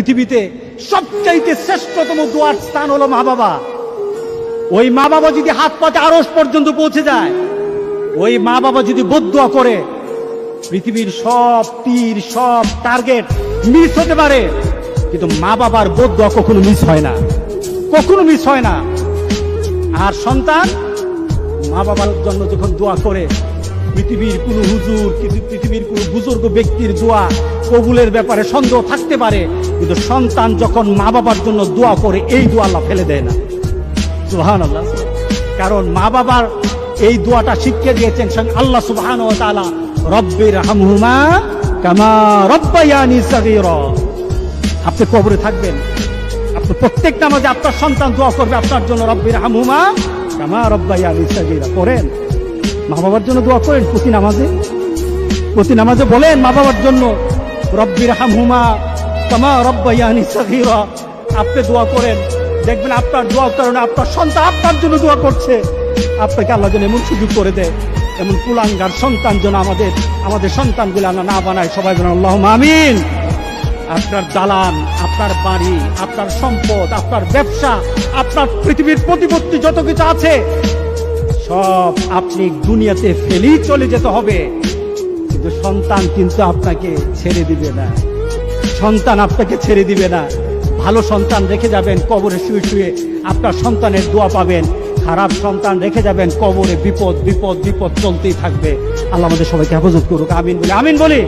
পৃথিবীতে সবচাইতে শ্রেষ্ঠতম দোয়ার স্থান হলো মা বাবা। ওই মা বাবা যদি হাত পাতে আরশ পর্যন্ত পৌঁছে যায়, ওই মা বাবা যদি বদদুয়া করে, পৃথিবীর সব তীর সব টার্গেট মিস হতে পারে, কিন্তু মা বাবার বদদুয়া কখনো মিস হয় না, কখনো মিস হয় না। আর সন্তান মা বাবার জন্য যখন দোয়া করে, পৃথিবীর কোন হুজুর, পৃথিবীর কোন বুজুর্গ ব্যক্তির দোয়া কবুলের ব্যাপারে সন্দেহ থাকতে পারে, কিন্তু সন্তান যখন মা বাবার জন্য দোয়া করে, এই দোয়া আল্লাহ ফেলে দেয় না। সুবহানাল্লাহ। কারণ মা বাবার এই দোয়াটা শিখিয়ে দিয়েছেন আল্লাহ সুবহানাহু ওয়া তাআলা, রব্বির হামহুমা কামা রব্বায়ানি সাগীরা। আপনি কবরে থাকবেন, আপনি প্রত্যেক নামাজে আপনার সন্তান দোয়া করবে আপনার জন্য, রব্বির হামহুমা কামা রব্বায়ানি সাগীরা। করেন, মা বাবার জন্য দোয়া করেন প্রতি নামাজে বলেন মা বাবার জন্য, রব্বির হামহুমা কামা রব্বায়ানি সাগীরা। আপনি দোয়া করেন, দেখবেন আপনার দোয়ার কারণে আপনার সন্তান আপনার জন্য দোয়া করছে। আপনাকে আল্লাহ যেন এমন সুযোগ করে দেয়, এমন কুলাঙ্গার সন্তান যেন আমাদের সন্তানগুলো আমরা না বানায়। সবাই যেন আল্লাহুম্মা আমিন। আপনার দালান, আপনার বাড়ি, আপনার সম্পদ, আপনার ব্যবসা, আপনার পৃথিবীর প্রতিপত্তি যত কিছু আছে, সব আপনি দুনিয়াতে ফেলেই চলে যেতে হবে, কিন্তু সন্তান কিন্তু আপনাকে ছেড়ে দিবে না। সন্তান আপনাকে ছেড়ে দিবে না। ভালো সন্তান রেখে যাবেন, কবরে শুয়ে শুয়ে আপনার সন্তানের দোয়া পাবেন। খারাপ সন্তান রেখে যাবেন, কবরে বিপদ বিপদ বিপদ চলতেই থাকবে। আল্লাহ আমাদের সবাইকে হেফাজত করুক। আমিন বলি।